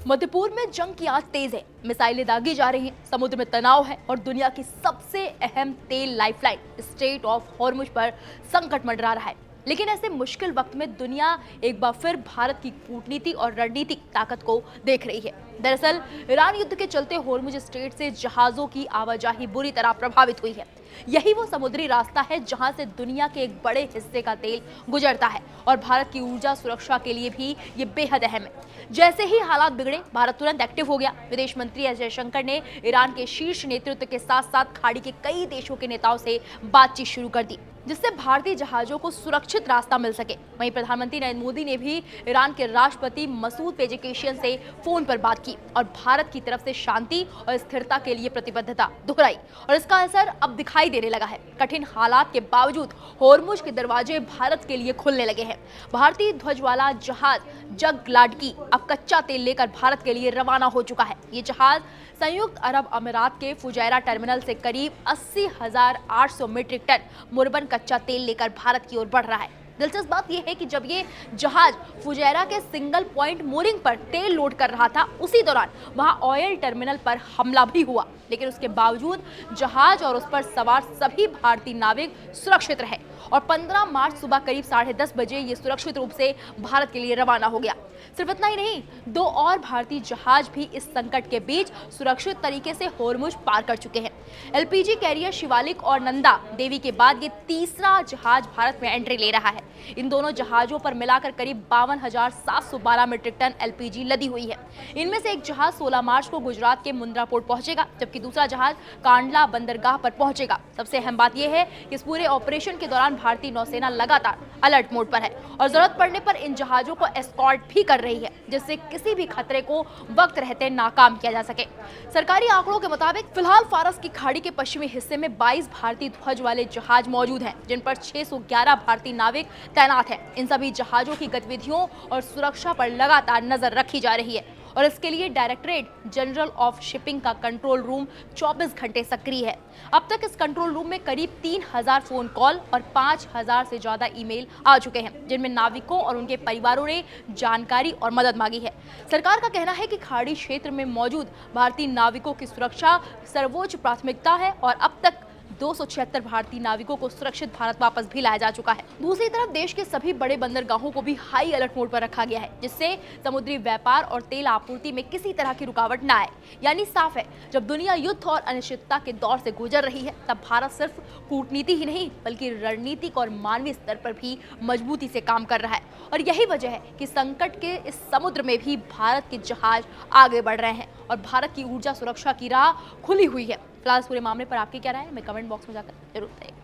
मध्य पूर्व में जंग की आंच तेज है, मिसाइलें दागी जा रही हैं, समुद्र में तनाव है और दुनिया की सबसे अहम तेल लाइफलाइन स्ट्रेट ऑफ हॉर्मुज पर संकट मंडरा रहा है। लेकिन ऐसे मुश्किल वक्त में दुनिया एक बार फिर भारत की कूटनीति और रणनीतिक ताकत को देख रही है। दरअसल ईरान युद्ध के चलते हॉर्मुज स्ट्रेट से जहाजों की आवाजाही बुरी तरह प्रभावित हुई है। यही वो समुद्री रास्ता है जहां से दुनिया के एक बड़े हिस्से का तेल गुजरता है और भारत की ऊर्जा सुरक्षा के लिए भी ये बेहद अहम है। जैसे ही हालात बिगड़े, भारत तुरंत एक्टिव हो गया। विदेश मंत्री एस जयशंकर ने ईरान के शीर्ष नेतृत्व के साथ साथ खाड़ी के कई देशों के नेताओं से बातचीत शुरू कर दी, जिससे भारतीय जहाजों को सुरक्षित रास्ता मिल सके। वहीं प्रधानमंत्री नरेंद्र मोदी ने भी ईरान के राष्ट्रपति मसूद पेजेकिशियन से फोन पर बात की और भारत की तरफ से शांति और स्थिरता के लिए प्रतिबद्धता दोहराई और इसका असर अब दिखाई देने लगा है। कठिन हालात के बावजूद हॉर्मुज के दरवाजे भारत के लिए खुलने लगे हैं। भारतीय ध्वज वाला जहाज जगलाडकी अब कच्चा तेल लेकर भारत के लिए रवाना हो चुका है। ये जहाज संयुक्त अरब अमीरात के फुजैरा टर्मिनल से करीब 80,800 मीट्रिक टन मुर्बन कच्चा तेल लेकर भारत की ओर बढ़ रहा है। दिलचस्प बात यह है कि जब ये जहाज फुजैरा के सिंगल पॉइंट मोरिंग पर तेल लोड कर रहा था, उसी दौरान वहां ऑयल टर्मिनल पर हमला भी हुआ, लेकिन उसके बावजूद जहाज और उस पर सवार सभी भारतीय नाविक सुरक्षित रहे और 15 मार्च सुबह करीब 10:30 बजे ये सुरक्षित रूप से भारत के लिए रवाना हो गया। सिर्फ इतना ही नहीं, 2 और भारतीय जहाज भी इस संकट के बीच सुरक्षित तरीके से हॉर्मुज पार कर चुके हैं। एलपीजी कैरियर शिवालिक और नंदा देवी के बाद ये तीसरा जहाज भारत में एंट्री ले रहा है। इन दोनों जहाजों पर मिलाकर करीब 52,712 मीट्रिक टन एलपीजी लदी हुई है। इनमें से एक जहाज 16 मार्च को गुजरात के मुंद्रा पोर्ट पहुंचेगा, जबकि दूसरा जहाज कांडला बंदरगाह पर पहुंचेगा। सबसे अहम बात यह है कि इस पूरे ऑपरेशन के दौरान भारतीय नौसेना लगातार अलर्ट मोड पर है और जरूरत पड़ने पर इन जहाजों को एस्कॉर्ट भी कर रही है, जिससे किसी भी खतरे को वक्त रहते नाकाम किया जा सके। सरकारी आंकड़ों के मुताबिक फिलहाल फारस की खाड़ी के पश्चिमी हिस्से में 22 भारतीय ध्वज वाले जहाज मौजूद हैं, जिन पर 611 भारतीय नाविक तैनात हैं। इन सभी जहाजों की गतिविधियों और सुरक्षा पर लगातार नजर रखी जा रही है और इसके लिए डायरेक्टरेट जनरल ऑफ शिपिंग का कंट्रोल रूम 24 घंटे सक्रिय है। अब तक इस कंट्रोल रूम में करीब 3,000 फोन कॉल और 5,000 से ज्यादा ईमेल आ चुके हैं, जिनमें नाविकों और उनके परिवारों ने जानकारी और मदद मांगी है। सरकार का कहना है कि खाड़ी क्षेत्र में मौजूद भारतीय नाविकों की सुरक्षा सर्वोच्च प्राथमिकता है और अब तक 276 भारतीय नाविकों को सुरक्षित भारत वापस भी लाया जा चुका है। दूसरी तरफ देश के सभी बड़े बंदरगाहों को भी हाई अलर्ट मोड पर रखा गया है, जिससे समुद्री व्यापार और तेल आपूर्ति में किसी तरह की रुकावट न आए। यानी साफ है, जब दुनिया युद्ध और अनिश्चितता के दौर से गुजर रही है, तब भारत सिर्फ कूटनीति ही नहीं बल्कि रणनीतिक और मानवीय स्तर पर भी मजबूती से काम कर रहा है और यही वजह है कि संकट के इस समुद्र में भी भारत के जहाज आगे बढ़ रहे हैं और भारत की ऊर्जा सुरक्षा की राह खुली हुई है। फिलहाल इस पूरे मामले पर आपकी क्या राय है, मैं कमेंट बॉक्स में जाकर जरूर बताइए।